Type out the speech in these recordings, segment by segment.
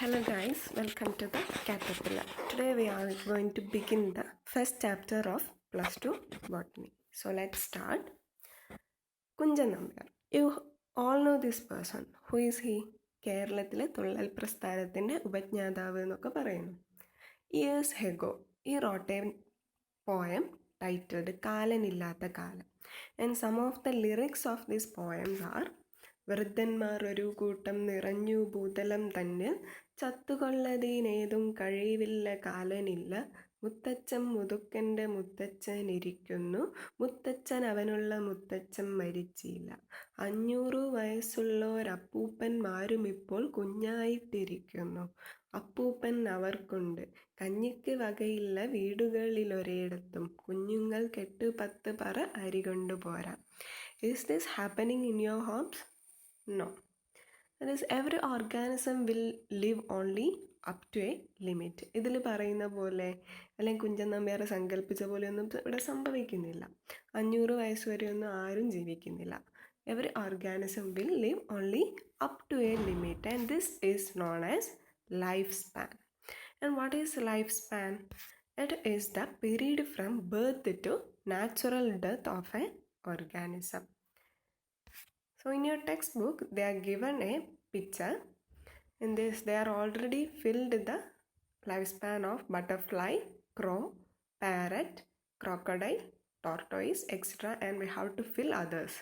Hello guys, welcome to the Caterpillar. Today we are going to begin the first chapter of plus 2 Botany. So let's start. Kunjan Nambyar. You all know this person. Who is he? കേരളത്തിലെ തുള്ളൽ പ്രസ്ഥാനത്തിൻ്റെ ഉപജ്ഞാതാവ് എന്നൊക്കെ പറയുന്നു. Years ago, he wrote a poem titled Kalanillatha കാലം. And some of the lyrics of these poems are: വൃദ്ധന്മാർ ഒരു കൂട്ടം നിറഞ്ഞു ഭൂതലം തന്നിൽ, ചത്തുകൊള്ളതീനേതും കഴിവില്ല കാലനില്ല, മുത്തച്ഛൻ മുതുക്കൻ്റെ മുത്തച്ഛൻ ഇരിക്കുന്നു, മുത്തച്ഛൻ അവനുള്ള മുത്തച്ഛൻ മരിച്ചില്ല, 500 വയസ്സുള്ളോരപ്പൂപ്പന്മാരും ഇപ്പോൾ കുഞ്ഞായിട്ടിരിക്കുന്നു, അപ്പൂപ്പൻ അവർക്കുണ്ട്, കഞ്ഞിക്ക് വകയില്ല വീടുകളിലൊരിടത്തും, കുഞ്ഞുങ്ങൾ കെട്ട് 10 പറ അരി കൊണ്ടുപോരാ. Is this happening in your homes? No. That is, every organism will live only up to a limit. ഇതിൽ പറയുന്ന പോലെ അല്ലെങ്കിൽ കുഞ്ചൻ നമ്പ്യാർ സങ്കല്പിച്ച പോലെയൊന്നും ഇവിടെ സംഭവിക്കുന്നില്ല. 500 വയസ്സ് വരെയൊന്നും ആരും ജീവിക്കുന്നില്ല. Every organism will live only up to a limit, and this is known as lifespan. And what is lifespan? It is the period from birth to natural death of an organism. So in your textbook, they are given a picture. In this, they are already filled the lifespan of butterfly, crow, parrot, crocodile, tortoise, etc. And we have to fill others.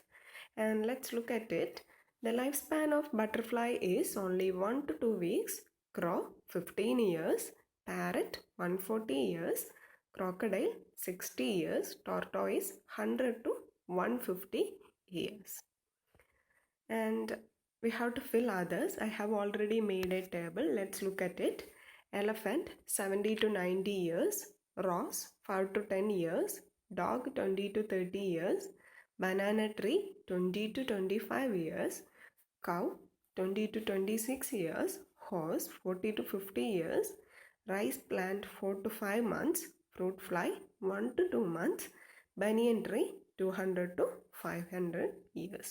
And let's look at it. The lifespan of butterfly is only 1 to 2 weeks, crow 15 years, parrot 140 years, crocodile 60 years, tortoise 100 to 150 years. And we have to fill others. I have already made a table. Let's look at it. Elephant 70 to 90 years, Ross 5 to 10 years, dog 20 to 30 years, banana tree 20 to 25 years, cow 20 to 26 years, horse 40 to 50 years, rice plant 4 to 5 months, fruit fly 1 to 2 months, banyan tree 200 to 500 years.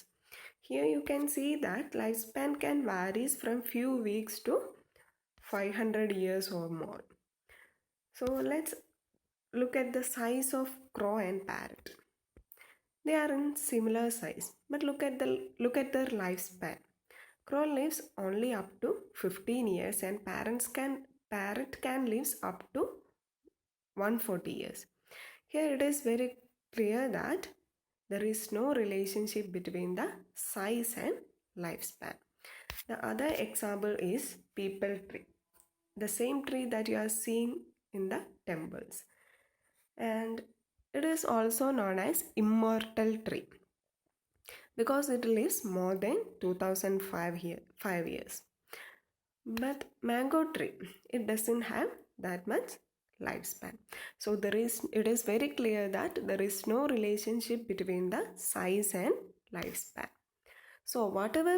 Here you can see that lifespan can varies from few weeks to 500 years or more. So let's look at the size of crow and parrot. They are in similar size, but look at their lifespan. Crow lives only up to 15 years and parrot can live up to 140 years. Here it is very clear that there is no relationship between the size and lifespan. The other example is peepal tree, the same tree that you are seeing in the temples. And it is also known as immortal tree because it lives more than 2005 years. But mango tree, it doesn't have that much lifespan. So it is very clear that there is no relationship between the size and lifespan. So whatever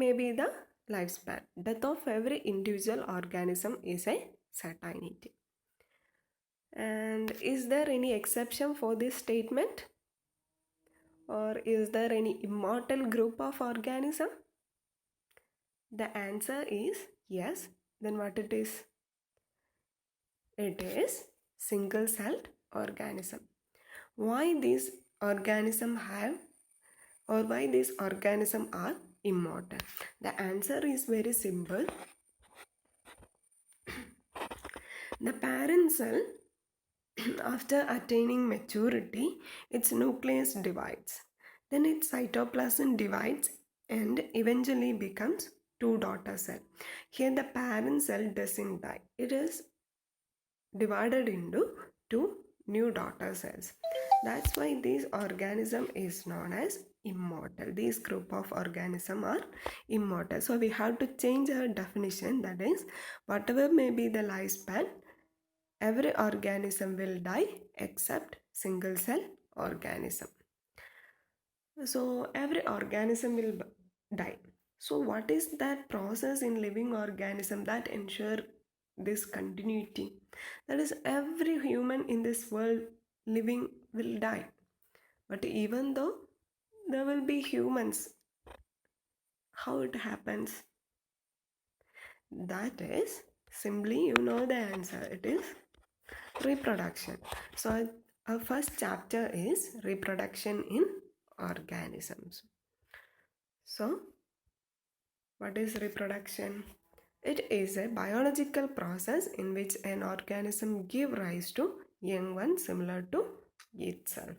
may be the lifespan, death of every individual organism is a certainty. And is there any exception for this statement? Or is there any immortal group of organism? The answer is yes. Then what it is? It is single-celled organism. Why these organisms are immortal? The answer is very simple. The parent cell, after attaining maturity, its nucleus divides. Then its cytoplasm divides and eventually becomes 2 daughter cells. Here the parent cell doesn't die. It is divided into 2 new daughter cells. That's why this organism is known as immortal. This group of organisms are immortal. So we have to change our definition. That is, whatever may be the lifespan, every organism will die except single cell organism. So every organism will die. So what is that process in living organism that ensure this continuity? That is, every human in this world living will die. But even though there will be humans, how it happens? That is, simply you know the answer. It is reproduction. So our first chapter is reproduction in organisms. So what is reproduction? It is a biological process in which an organism gives rise to young ones similar to itself.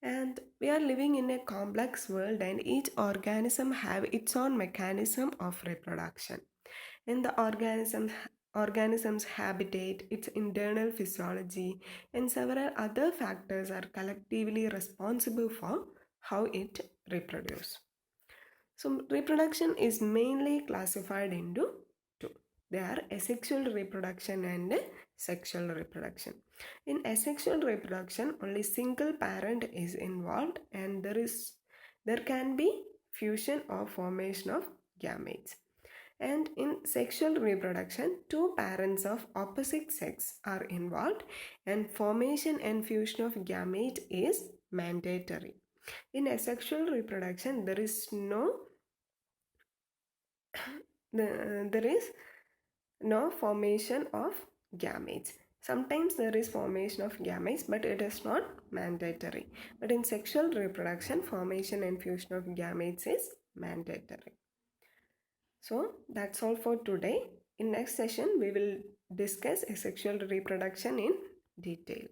And we are living in a complex world, and each organism have its own mechanism of reproduction. In the organism's habitat, its internal physiology, and several other factors are collectively responsible for how it reproduces. So reproduction is mainly classified into two. They are asexual reproduction and sexual reproduction. In asexual reproduction, only single parent is involved, and there can be fusion or formation of gametes. And in sexual reproduction, two parents of opposite sex are involved, and formation and fusion of gamete is mandatory. In asexual reproduction, there is no formation of gametes. Sometimes there is formation of gametes, but it is not mandatory. But in sexual reproduction, formation and fusion of gametes is mandatory. So that's all for today. In next session, we will discuss asexual reproduction in detail.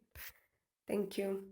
Thank you.